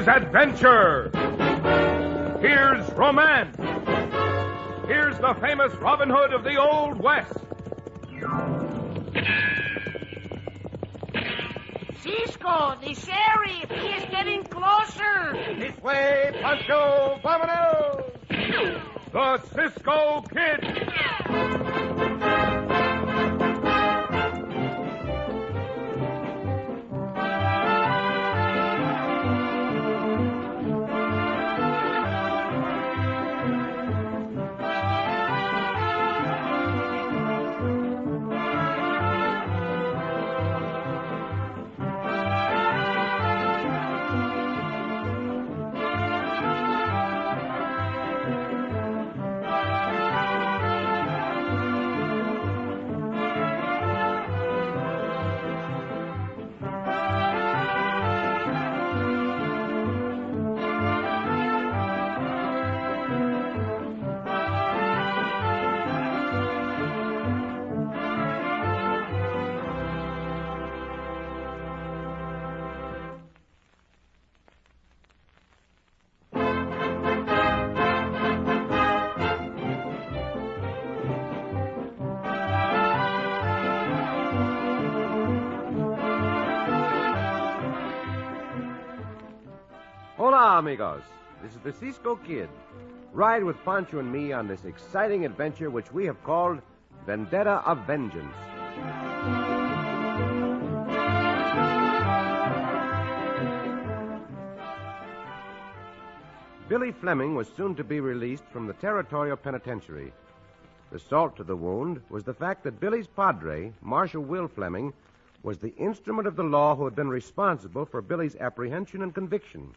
Here's adventure. Here's romance. Here's the famous Robin Hood of the Old West. Cisco, the sheriff, he is getting closer. This way, Pancho, vámonos! The Cisco Kid. Hola, amigos. This is the Cisco Kid. Ride with Pancho and me on this exciting adventure which we have called Vendetta of Vengeance. Billy Fleming was soon to be released from the territorial penitentiary. The salt to the wound was the fact that Billy's padre, Marshal Will Fleming, was the instrument of the law who had been responsible for Billy's apprehension and conviction.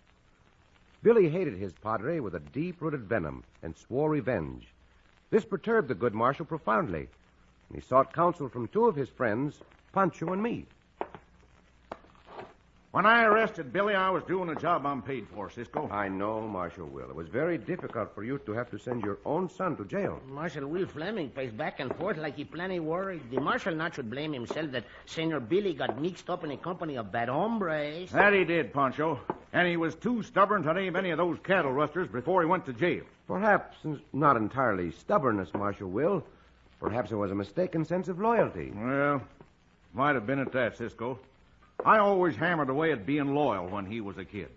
Billy hated his padre with a deep-rooted venom and swore revenge. This perturbed the good marshal profoundly, and he sought counsel from two of his friends, Pancho and me. When I arrested Billy, I was doing a job I'm paid for, Cisco. I know, Marshal Will. It was very difficult for you to have to send your own son to jail. Marshal Will Fleming paced back and forth like he plenty worried. The marshal not should blame himself that Senor Billy got mixed up in a company of bad hombres. That he did, Pancho. And he was too stubborn to name any of those cattle rusters before he went to jail. Perhaps not entirely stubbornness, Marshal Will. Perhaps it was a mistaken sense of loyalty. Well, might have been at that, Cisco. I always hammered away at being loyal when he was a kid.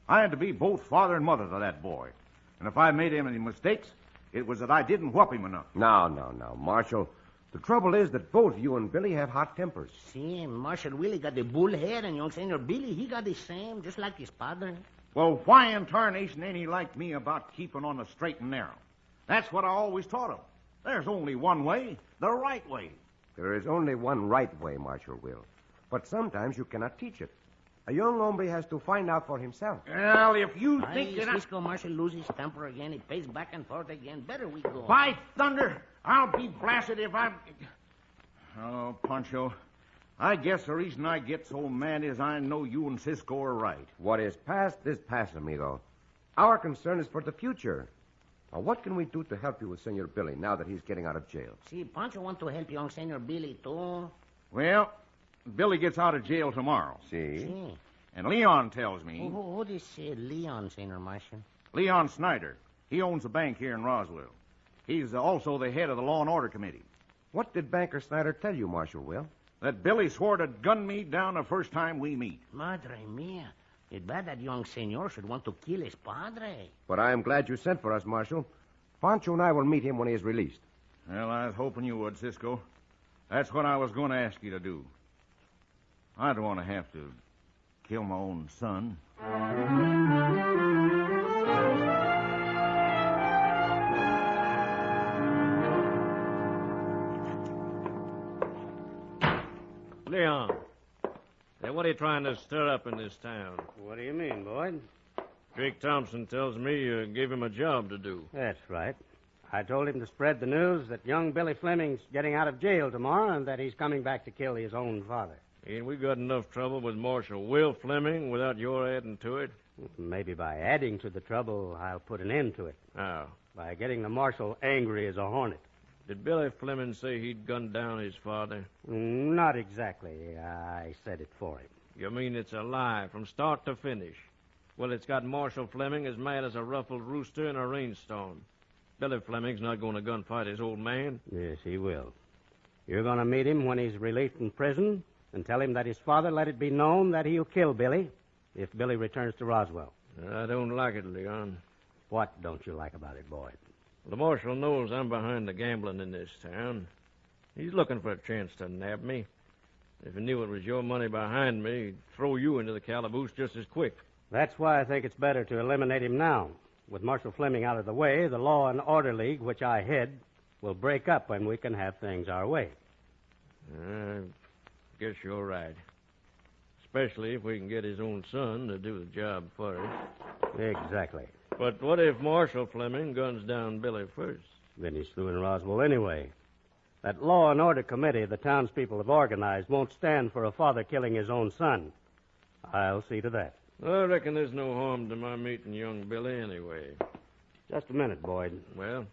I had to be both father and mother to that boy. And if I made any mistakes, it was that I didn't whoop him enough. No, Marshal. The trouble is that both you and Billy have hot tempers. See, Marshal Willie got the bull head, and young Senor Billy, he got the same, just like his padre. Well, why in tarnation ain't he like me about keeping on the straight and narrow? That's what I always taught him. There's only one way, the right way. There is only one right way, Marshal Will. But sometimes you cannot teach it. A young hombre has to find out for himself. Well, if you think that Cisco Marshal loses temper again. He paced back and forth again. Better we go. By thunder, I'll be blasted if I'm... Oh, Pancho, I guess the reason I get so mad is I know you and Cisco are right. What is past is past, amigo. Our concern is for the future. Now, what can we do to help you with Senor Billy now that he's getting out of jail? See, Pancho want to help young Senor Billy, too. Well, Billy gets out of jail tomorrow. See? And Leon tells me... Who is Leon, Senor Marshal? Leon Snyder. He owns a bank here in Roswell. He's also the head of the Law and Order Committee. What did Banker Snyder tell you, Marshal Will? That Billy swore to gun me down the first time we meet. Madre mia. It's bad that young senor should want to kill his padre. But I am glad you sent for us, Marshal. Pancho and I will meet him when he is released. Well, I was hoping you would, Cisco. That's what I was going to ask you to do. I don't want to have to kill my own son. Leon, hey, what are you trying to stir up in this town? What do you mean, Boyd? Drake Thompson tells me you gave him a job to do. That's right. I told him to spread the news that young Billy Fleming's getting out of jail tomorrow and that he's coming back to kill his own father. Ain't we got enough trouble with Marshal Will Fleming without your adding to it? Maybe by adding to the trouble, I'll put an end to it. How? By getting the marshal angry as a hornet. Did Billy Fleming say he'd gunned down his father? Not exactly. I said it for him. You mean it's a lie from start to finish? Well, it's got Marshal Fleming as mad as a ruffled rooster in a rainstorm. Billy Fleming's not going to gunfight his old man. Yes, he will. You're going to meet him when he's released from prison and tell him that his father let it be known that he'll kill Billy if Billy returns to Roswell. I don't like it, Leon. What don't you like about it, Boyd? The marshal knows I'm behind the gambling in this town. He's looking for a chance to nab me. If he knew it was your money behind me, he'd throw you into the calaboose just as quick. That's why I think it's better to eliminate him now. With Marshal Fleming out of the way, the Law and Order League, which I head, will break up and we can have things our way. I guess you're right. Especially if we can get his own son to do the job for us. Exactly. But what if Marshal Fleming guns down Billy first? Then he's through in Roswell anyway. That Law and Order Committee the townspeople have organized won't stand for a father killing his own son. I'll see to that. I reckon there's no harm to my meeting young Billy anyway. Just a minute, Boyd. Well?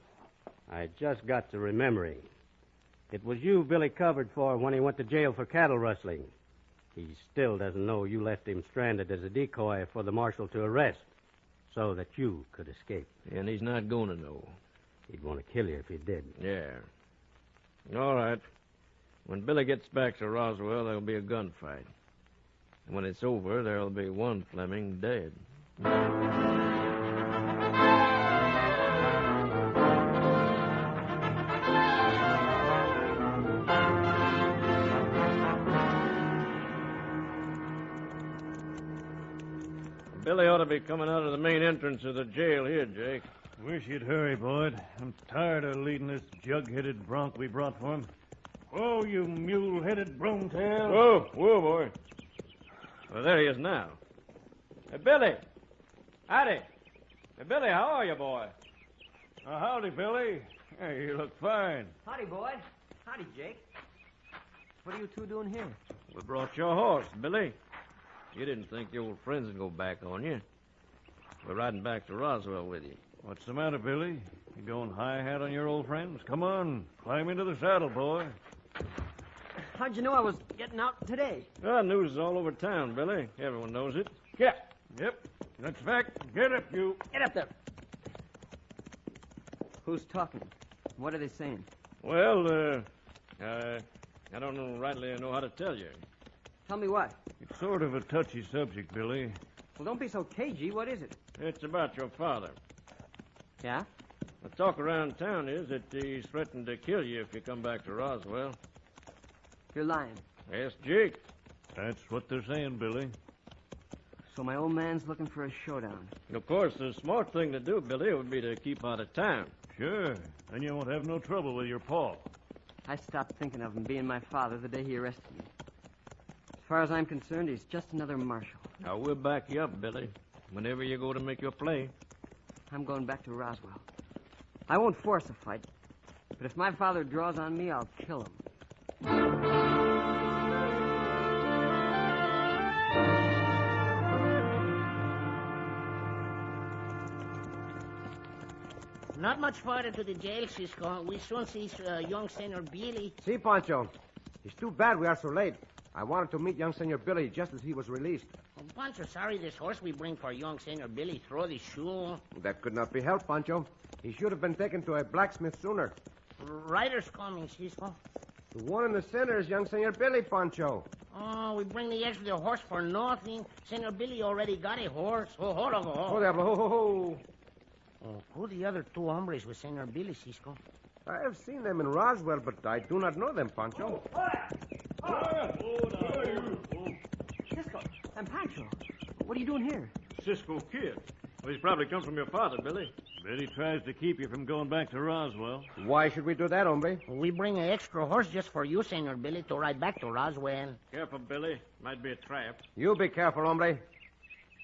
I just got to remembering. It was you Billy covered for when he went to jail for cattle rustling. He still doesn't know you left him stranded as a decoy for the marshal to arrest so that you could escape. And he's not going to know. He'd want to kill you if he did. Yeah. All right. When Billy gets back to Roswell, there'll be a gunfight. And when it's over, there'll be one Fleming dead. Billy ought to be coming out of the main entrance of the jail here, Jake. Wish you'd hurry, Boyd. I'm tired of leading this jug-headed bronc we brought for him. Whoa, you mule-headed bromtail. Whoa, boy. Well, there he is now. Hey, Billy. Howdy. Hey, Billy, how are you, boy? Howdy, Billy. Hey, you look fine. Howdy, boy. Howdy, Jake. What are you two doing here? We brought your horse, Billy. You didn't think your old friends would go back on you. We're riding back to Roswell with you. What's the matter, Billy? You going high-hat on your old friends? Come on, climb into the saddle, boy. How'd you know I was getting out today? News is all over town, Billy. Everyone knows it. Yeah. Yep. That's fact. Get up, you. Get up there. Who's talking? What are they saying? Well, I don't know rightly I know how to tell you. Tell me what. It's sort of a touchy subject, Billy. Well, don't be so cagey. What is it? It's about your father. Yeah? The talk around town is that he's threatened to kill you if you come back to Roswell. You're lying. Yes, Jake. That's what they're saying, Billy. So my old man's looking for a showdown. Of course, the smart thing to do, Billy, would be to keep out of town. Sure. Then you won't have no trouble with your paw. I stopped thinking of him being my father the day he arrested me. As far as I'm concerned, he's just another marshal. Now, we'll back you up, Billy, whenever you go to make your play. I'm going back to Roswell. I won't force a fight, but if my father draws on me, I'll kill him. Not much farther to the jail, Cisco. We soon see young Senor Billy. See, Pancho, it's too bad we are so late. I wanted to meet young Senor Billy just as he was released. Oh, Pancho, sorry this horse we bring for young Senor Billy throw the shoe. That could not be helped, Pancho. He should have been taken to a blacksmith sooner. Riders coming, Cisco. The one in the center is young Senor Billy, Pancho. Oh, we bring the extra horse for nothing. Senor Billy already got a horse. Oh, hold on. Oh, diablo, ho, ho, ho. Oh, who the other two hombres with Senor Billy, Cisco? I have seen them in Roswell, but I do not know them, Pancho. Cisco, I'm Pancho. What are you doing here? Cisco Kid. Well, he's probably come from your father, Billy. Bet he tries to keep you from going back to Roswell. Why should we do that, hombre? We bring an extra horse just for you, Senor Billy, to ride back to Roswell. Careful, Billy. Might be a trap. You be careful, hombre.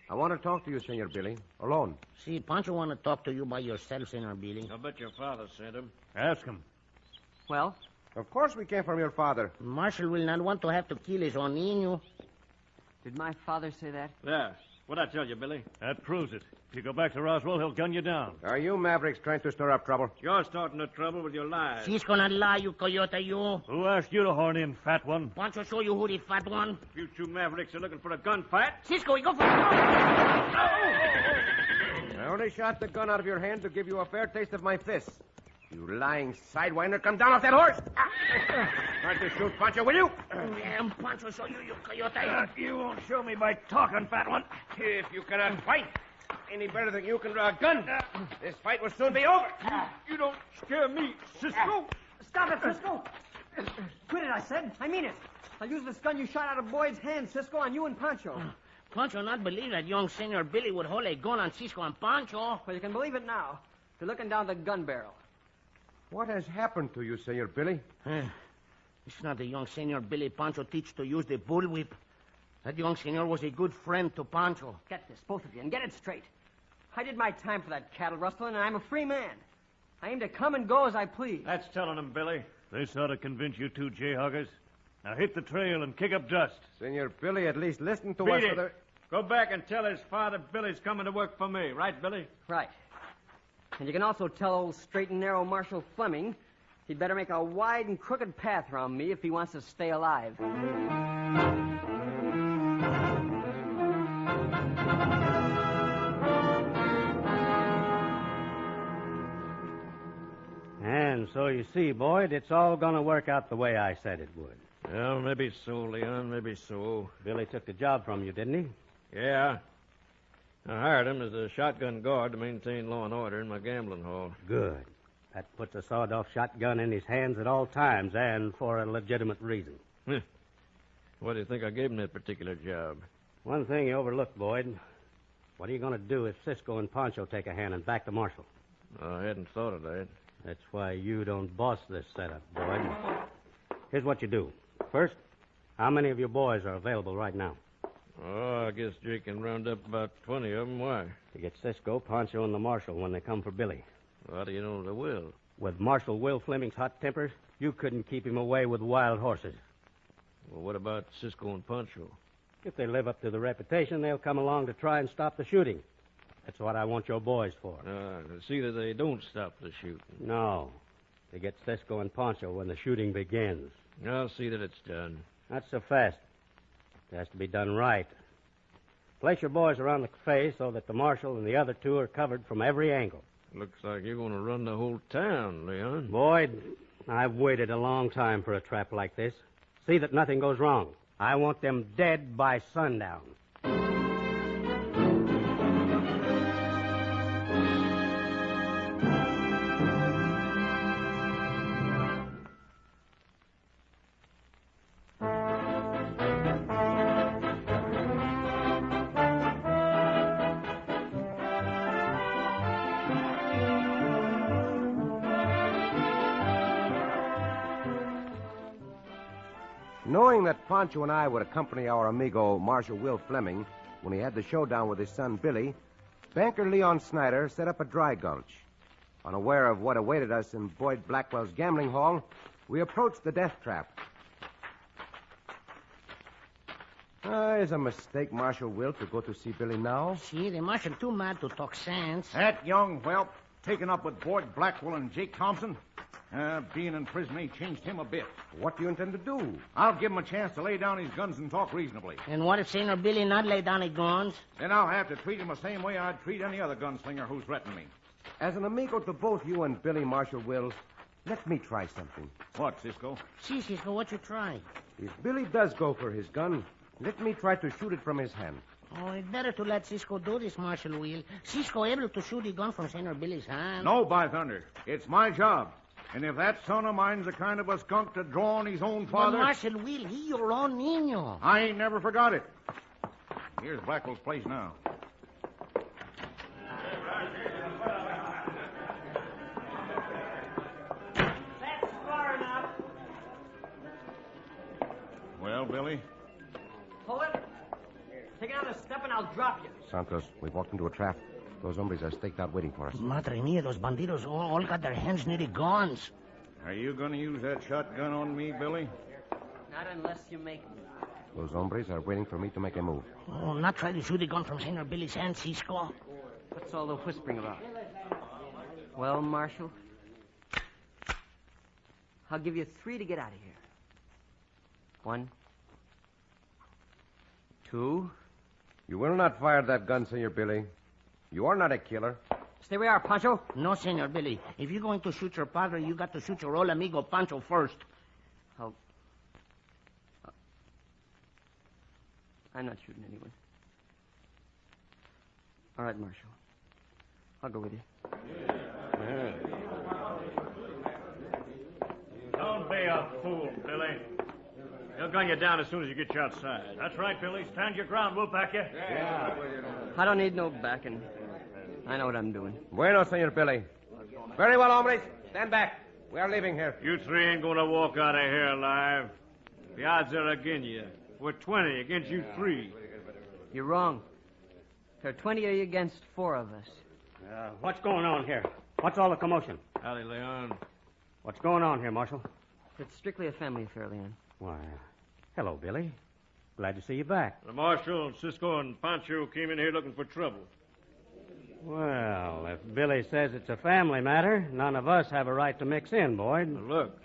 I want to talk to you, Senor Billy, alone. See, Pancho want to talk to you by yourself, Senor Billy. I'll bet your father sent him. Ask him. Well? Of course we came from your father. Marshal will not want to have to kill his own niño. Did my father say that? Yeah. What'd I tell you, Billy? That proves it. If you go back to Roswell, he'll gun you down. Are you Mavericks trying to stir up trouble? You're starting the trouble with your lies. Cisco not lie, you coyote, you. Who asked you to horn in, fat one? Pancho show you who the fat one. If you two Mavericks are looking for a gunfight, Cisco, we go for I only shot the gun out of your hand to give you a fair taste of my fists. You lying sidewinder, come down off that horse! Try to shoot Pancho, will you? Damn, Pancho show you, you coyote. You won't show me by talking, fat one. If you cannot fight any better than you can draw a gun, this fight will soon be over. you don't scare me, Cisco. Stop it, Cisco! Quit it, I said. I mean it. I'll use this gun you shot out of Boyd's hand, Cisco, on you and Pancho. Pancho not believe that young Senor Billy would hold a gun on Cisco and Pancho. Well, you can believe it now. You're looking down the gun barrel. What has happened to you, Senor Billy? It's not the young Senor Billy Pancho teach to use the bullwhip. That young senor was a good friend to Pancho. Get this, both of you, and get it straight. I did my time for that cattle rustling, and I'm a free man. I aim to come and go as I please. That's telling him, Billy. This ought to convince you two jayhoggers. Now hit the trail and kick up dust. Senor Billy, at least listen to Beat us. it. Go back and tell his father Billy's coming to work for me. Right, Billy? Right. And you can also tell old straight and narrow Marshal Fleming he'd better make a wide and crooked path around me if he wants to stay alive. And so you see, Boyd, it's all going to work out the way I said it would. Well, maybe so, Leon. Maybe so. Billy took the job from you, didn't he? Yeah. I hired him as a shotgun guard to maintain law and order in my gambling hall. Good. That puts a sawed-off shotgun in his hands at all times and for a legitimate reason. Why do you think I gave him that particular job? One thing you overlooked, Boyd. What are you going to do if Cisco and Pancho take a hand and back the marshal? I hadn't thought of that. That's why you don't boss this setup, Boyd. Here's what you do. First, how many of your boys are available right now? Oh, I guess Jake can round up about 20 of them. Why? To get Cisco, Pancho, and the marshal when they come for Billy. How do you know they will? With Marshal Will Fleming's hot temper, you couldn't keep him away with wild horses. Well, what about Cisco and Pancho? If they live up to the reputation, they'll come along to try and stop the shooting. That's what I want your boys for. See that they don't stop the shooting. No. To get Cisco and Pancho when the shooting begins. I'll see that it's done. Not so fast. It has to be done right. Place your boys around the cafe so that the marshal and the other two are covered from every angle. Looks like you're going to run the whole town, Leon. Boyd, I've waited a long time for a trap like this. See that nothing goes wrong. I want them dead by sundown. Knowing that Pancho and I would accompany our amigo Marshal Will Fleming when he had the showdown with his son Billy, banker Leon Snyder set up a dry gulch. Unaware of what awaited us in Boyd Blackwell's gambling hall, we approached the death trap. It's a mistake, Marshal Will, to go to see Billy now. See, the marshal too mad to talk sense. That young whelp, taken up with Boyd Blackwell and Jake Thompson, being in prison ain't changed him a bit. What do you intend to do? I'll give him a chance to lay down his guns and talk reasonably. And what if Senor Billy not lay down his guns? Then I'll have to treat him the same way I'd treat any other gunslinger who's threatened me. As an amigo to both you and Billy, Marshal Will, let me try something. What, Cisco? See, Cisco, what you try? If Billy does go for his gun, let me try to shoot it from his hand. Oh, it's better to let Cisco do this, Marshal Will. Cisco able to shoot the gun from Senor Billy's hand. No, by thunder. It's my job. And if that son of mine's the kind of a skunk to draw on his own father... But Marshal Will, he your own niño. I ain't never forgot it. Here's Blackwell's place now. That's far enough. Well, Billy? Pull it. Take another step and I'll drop you. Santos, we've walked into a trap. Those hombres are staked out waiting for us. Madre mia, those bandidos all got their hands near the guns. Are you going to use that shotgun on me, Billy? Not unless you make me. Those hombres are waiting for me to make a move. Oh, not try to shoot the gun from Senor Billy's hand, Cisco. What's all the whispering about? Well, Marshal, I'll give you 3 to get out of here. 1, 2. You will not fire that gun, Senor Billy. You are not a killer. Stay where you are, Pancho. No, Senor Billy. If you're going to shoot your padre, you got to shoot your old amigo Pancho first. I'm not shooting anyone. All right, Marshal. I'll go with you. Don't be a fool, Billy. He'll gun you down as soon as you get you outside. That's right, Billy. Stand your ground. We'll back you. Yeah. I don't need no backing. I know what I'm doing. Bueno, Senor Billy. Very well, hombres. Stand back. We are leaving here. You 3 ain't gonna walk out of here alive. The odds are against you. We're 20 against you 3. You're wrong. There are 20 of you against 4 of us. What's going on here? What's all the commotion? Howdy, Leon. What's going on here, Marshal? It's strictly a family affair, Leon. Why, hello, Billy. Glad to see you back. The Marshal, Cisco, and Pancho came in here looking for trouble. Well, if Billy says it's a family matter, none of us have a right to mix in, Boyd. Now, look,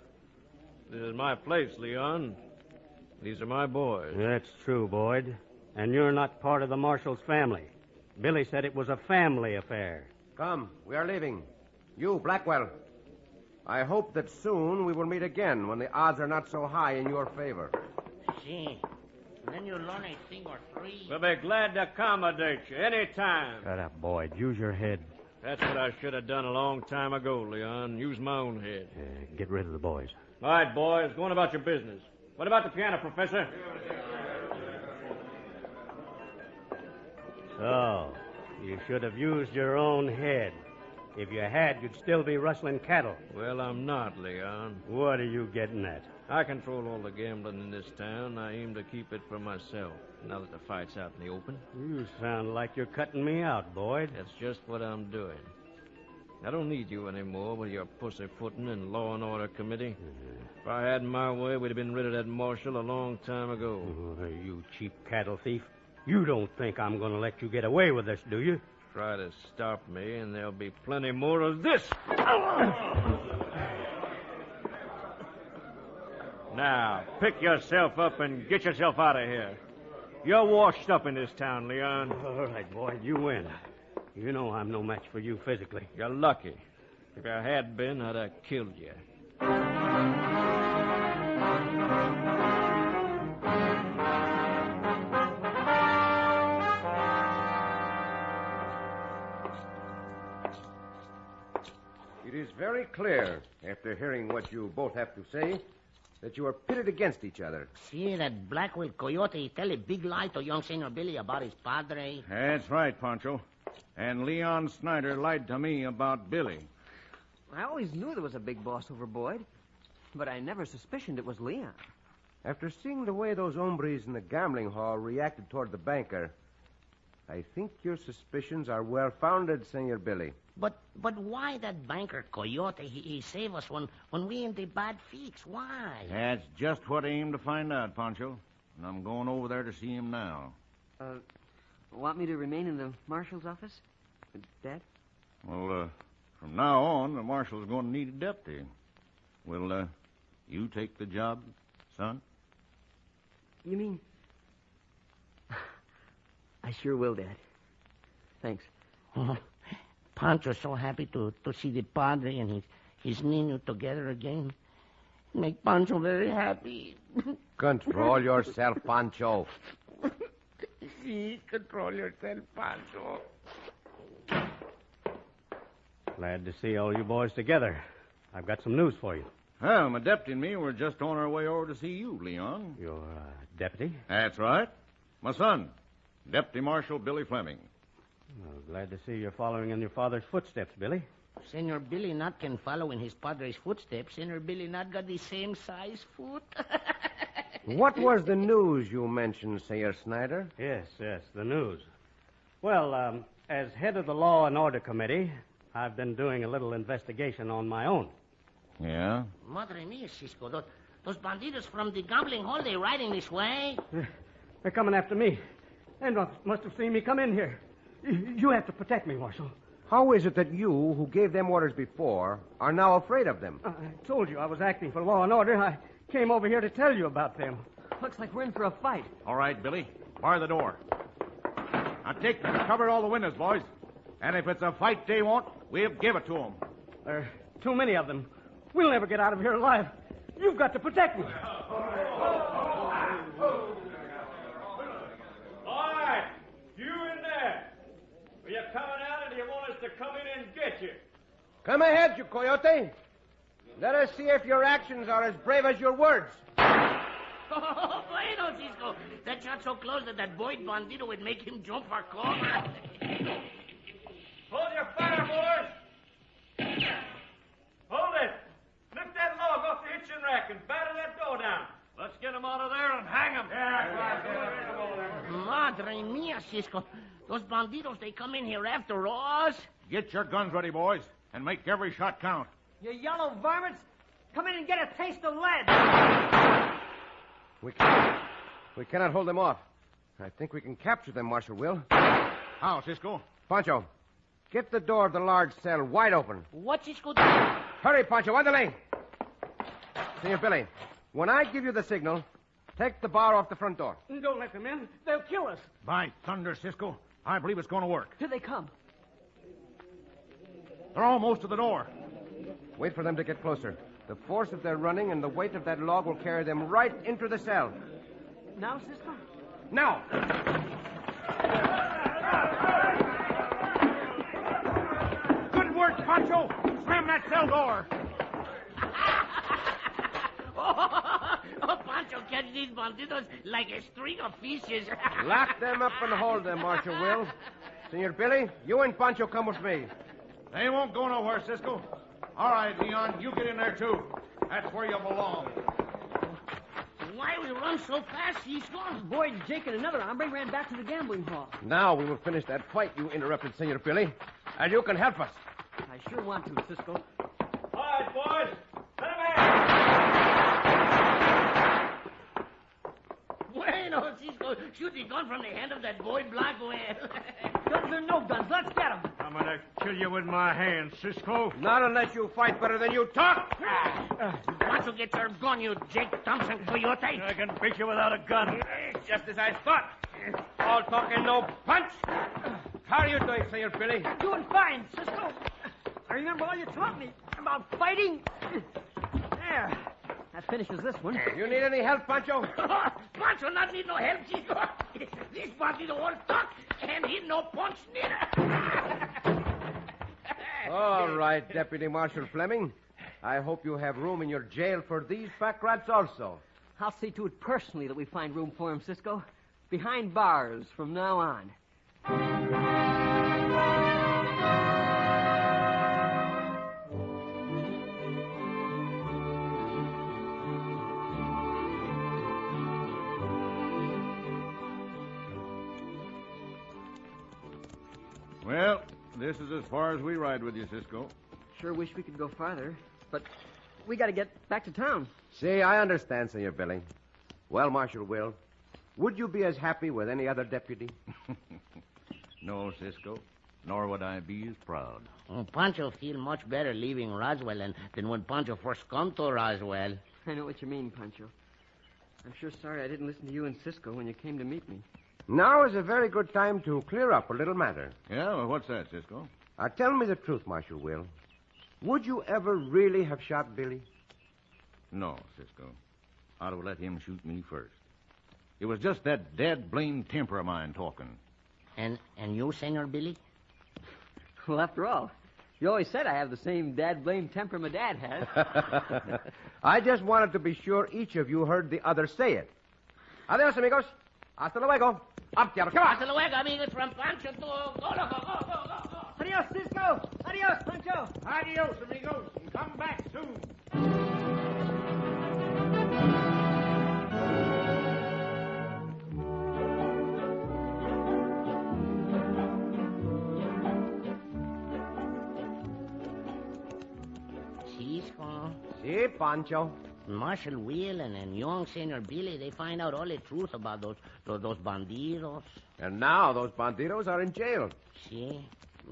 this is my place, Leon. These are my boys. That's true, Boyd. And you're not part of the Marshal's family. Billy said it was a family affair. Come, we are leaving. You, Blackwell. I hope that soon we will meet again when the odds are not so high in your favor. See, then you'll learn a thing or 3. We'll be glad to accommodate you any time. Shut up, Boyd. Use your head. That's what I should have done a long time ago, Leon. Use my own head. Get rid of the boys. All right, boys, go on about your business. What about the piano, Professor? So, you should have used your own head. If you had, you'd still be rustling cattle. Well, I'm not, Leon. What are you getting at? I control all the gambling in this town. I aim to keep it for myself, now that the fight's out in the open. You sound like you're cutting me out, Boyd. That's just what I'm doing. I don't need you anymore with your pussyfooting and law and order committee. If I had my way, we'd have been rid of that marshal a long time ago. Oh, you cheap cattle thief. You don't think I'm going to let you get away with this, do you? Try to stop me, and there'll be plenty more of this. Now, pick yourself up and get yourself out of here. You're washed up in this town, Leon. All right, Boyd, you win. You know I'm no match for you physically. You're lucky. If I had been, I'd have killed you. It is very clear, after hearing what you both have to say, that you are pitted against each other. See, that Blackwell coyote, he tell a big lie to young Senor Billy about his padre. That's right, Pancho. And Leon Snyder lied to me about Billy. I always knew there was a big boss over Boyd, but I never suspicioned it was Leon. After seeing the way those hombres in the gambling hall reacted toward the banker, I think your suspicions are well-founded, Senor Billy. But why that banker coyote? He save us when we in the bad fix. Why? That's just what I aim to find out, Pancho. And I'm going over there to see him now. Want me to remain in the marshal's office? Dad? Well, from now on, the marshal's going to need a deputy. Will, you take the job, son? You mean... I sure will, Dad. Thanks. Oh, Pancho's so happy to see the padre and his Nino together again. Make Pancho very happy. Control yourself, Pancho. See, control yourself, Pancho. Glad to see all you boys together. I've got some news for you. Well, my deputy and me were just on our way over to see you, Leon. Your deputy? That's right. My son, Deputy Marshal Billy Fleming. Well, glad to see you're following in your father's footsteps, Billy. Senor Billy not can follow in his padre's footsteps. Senor Billy not got the same size foot. What was the news you mentioned, Senor Snyder? Yes, the news. Well, as head of the Law and Order Committee, I've been doing a little investigation on my own. Yeah? Madre mia, Cisco. Those bandidos from the gambling hall, they riding this way. They're coming after me. They must have seen me come in here. You have to protect me, Marshal. How is it that you, who gave them orders before, are now afraid of them? I told you I was acting for law and order. I came over here to tell you about them. Looks like we're in for a fight. All right, Billy. Bar the door. Now cover all the windows, boys. And if it's a fight they want, we'll give it to them. There are too many of them. We'll never get out of here alive. You've got to protect me. All right. You in there. Are you coming out, or do you want us to come in and get you? Come ahead, you coyote. Let us see if your actions are as brave as your words. Oh, bueno, Cisco. That shot so close that boy bandito would make him jump for cover. Hold your fire, boys. Hold it. Lift that log off the hitching rack and batter that door down. Let's get them out of there and hang them. Madre mia, Cisco. Those bandidos, they come in here after us. Get your guns ready, boys, and make every shot count. You yellow varmints, come in and get a taste of lead. We cannot hold them off. I think we can capture them, Marshal Will. How, Cisco? Pancho, get the door of the large cell wide open. What's Cisco doing? Hurry, Pancho, ándale. Senor Billy, when I give you the signal, take the bar off the front door. Don't let them in. They'll kill us. By thunder, Cisco, I believe it's going to work. Here they come. They're almost to the door. Wait for them to get closer. The force of their running and the weight of that log will carry them right into the cell. Now, Cisco? Now! Good work, Pancho. Slam that cell door. Oh, Pancho catch these bandidos like a string of fishes. Lock them up and hold them, Marshal Will. Senor Billy, you and Pancho come with me. They won't go nowhere, Cisco. All right, Leon, you get in there, too. That's where you belong. Why we run so fast, Cisco? Boyd, Jake, and another hombre ran back to the gambling hall. Now we will finish that fight you interrupted, Senor Billy. And you can help us. I sure want to, Cisco. All right, boys. Let them in. Bueno, Cisco, shoot the gun from the hand of that boy Blackwell. Guns or no guns, let's get them. I'm going to kill you with my hands, Cisco. Not unless you fight better than you talk. Once you get your gun, you Jake Thompson coyote. I can beat you without a gun. Just as I thought. All talk and no punch. How are you doing, Senor Billy? Doing fine, Cisco. I remember all you taught me about fighting. There. That finishes this one. You need any help, Pancho? Pancho not need no help, Cisco. This bandito won't talk, and he no punch neither. All right, Deputy Marshal Fleming. I hope you have room in your jail for these pack rats also. I'll see to it personally that we find room for him, Cisco. Behind bars from now on. Well, this is as far as we ride with you, Cisco. Sure wish we could go farther, but we got to get back to town. See, I understand, Senor Billy. Well, Marshal Will, would you be as happy with any other deputy? No, Cisco. Nor would I be as proud. Pancho feel much better leaving Roswell than when Pancho first come to Roswell. I know what you mean, Pancho. I'm sure sorry I didn't listen to you and Cisco when you came to meet me. Now is a very good time to clear up a little matter. Yeah, well, what's that, Cisco? Tell me the truth, Marshal Will. Would you ever really have shot Billy? No, Cisco. I'd have let him shoot me first. It was just that dead blamed temper of mine talking. And you, Senor Billy? Well, after all, you always said I have the same dad-blame temper my dad has. I just wanted to be sure each of you heard the other say it. Adios, amigos. Hasta luego. Up, Diablo. Come on. Hasta luego, amigos, from Pancho to... Go. Adios, Cisco. Adios, Pancho. Adios, amigos. Come back soon. Cisco. Si, Pancho. Marshal Will and young Senor Billy, they find out all the truth about those bandidos. And now those bandidos are in jail. See?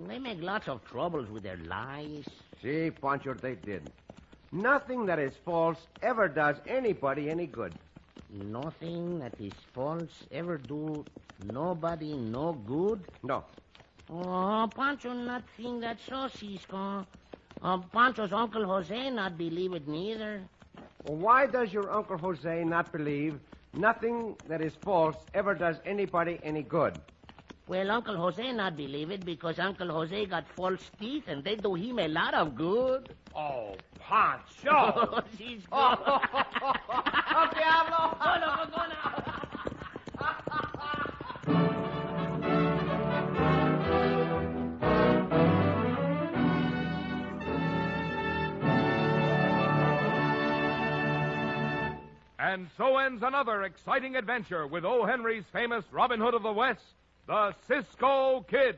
They make lots of troubles with their lies. See, Pancho, they did. Nothing that is false ever does anybody any good. Nothing that is false ever do nobody no good? No. Oh, Pancho not think that so, Cisco. Pancho's Uncle Jose not believe it neither. Well, why does your Uncle Jose not believe nothing that is false ever does anybody any good? Well, Uncle Jose not believe it because Uncle Jose got false teeth and they do him a lot of good. Oh, Pancho! Cisco. Oh, Diablo! Go now. And so ends another exciting adventure with O. Henry's famous Robin Hood of the West, the Cisco Kid.